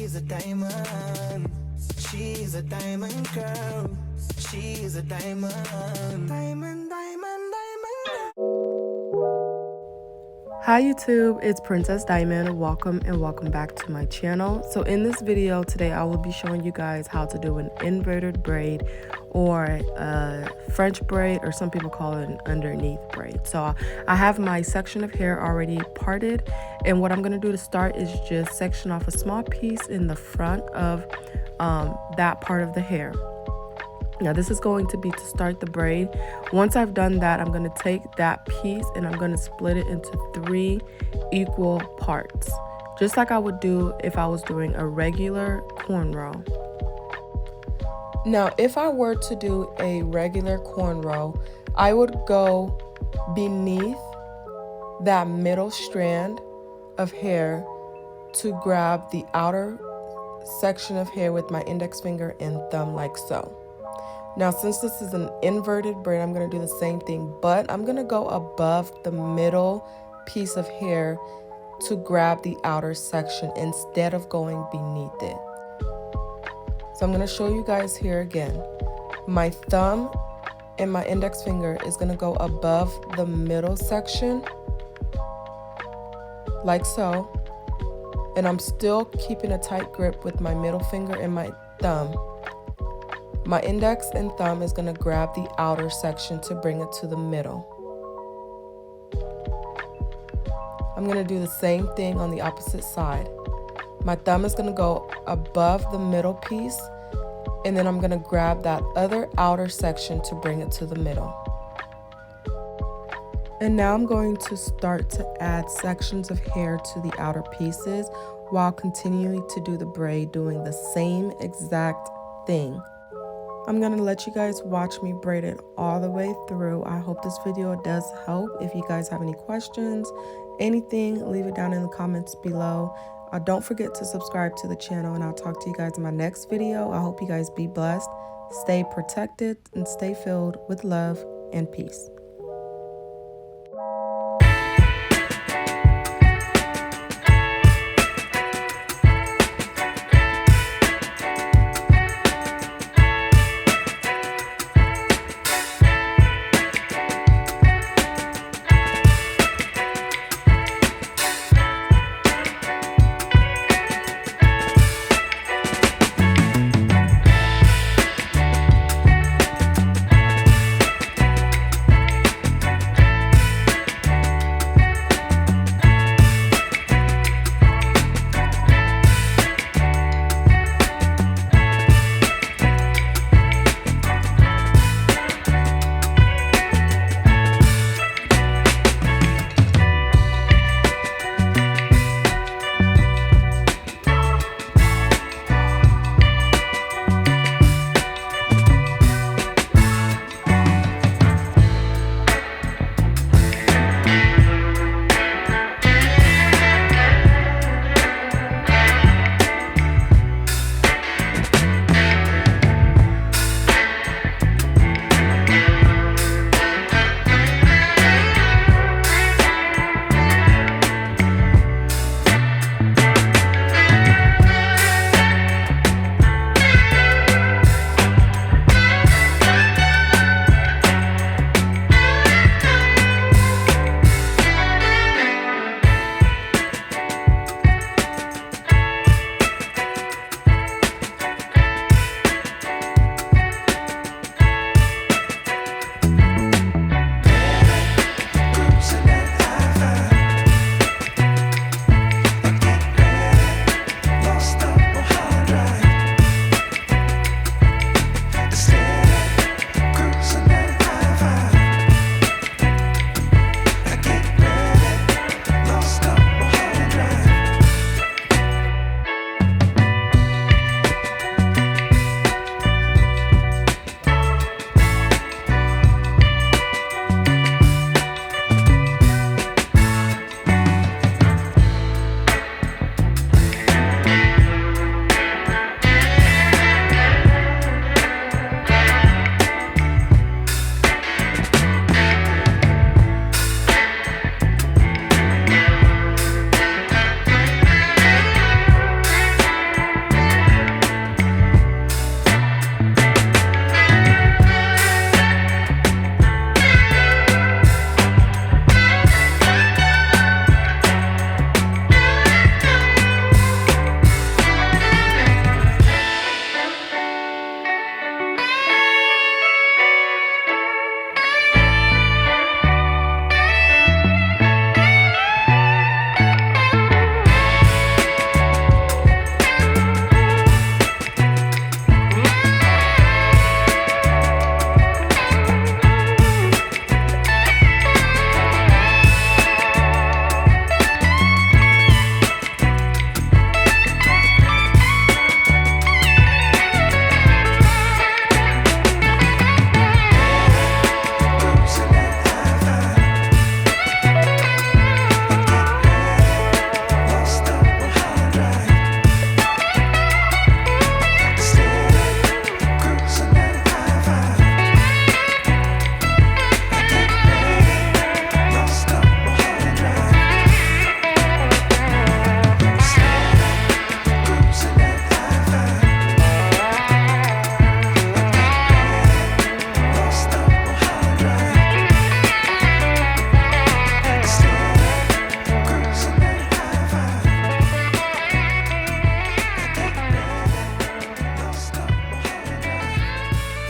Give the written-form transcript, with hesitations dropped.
She's a diamond. She's a diamond girl. She's a diamond. Diamond, diamond, diamond. Hi YouTube, it's Princess Diamond. Welcome back to my channel. So in this video today, I will be showing you guys how to do an inverted braid or a French braid, or some people call it an underneath braid. So I have my section of hair already parted, and what I'm going to do to start is just section off a small piece in the front of that part of the hair. Now this is going to be to start the braid. Once I've done that, I'm going to take that piece and I'm going to split it into 3 equal parts, just like I would do if I was doing a regular cornrow. Now if I were to do a regular cornrow, I would go beneath that middle strand of hair to grab the outer section of hair with my index finger and thumb, like so. Now, since this is an inverted braid, I'm going to do the same thing, but I'm going to go above the middle piece of hair to grab the outer section instead of going beneath it. So I'm going to show you guys here again. My thumb and my index finger is going to go above the middle section, like so. And I'm still keeping a tight grip with my middle finger and my thumb. My index and thumb is going to grab the outer section to bring it to the middle. I'm going to do the same thing on the opposite side. My thumb is going to go above the middle piece, and then I'm going to grab that other outer section to bring it to the middle. And now I'm going to start to add sections of hair to the outer pieces while continuing to do the braid, doing the same exact thing. I'm going to let you guys watch me braid it all the way through. I hope this video does help. If you guys have any questions, anything, leave it down in the comments below. Don't forget to subscribe to the channel, and I'll talk to you guys in my next video. I hope you guys be blessed, stay protected, and stay filled with love and peace.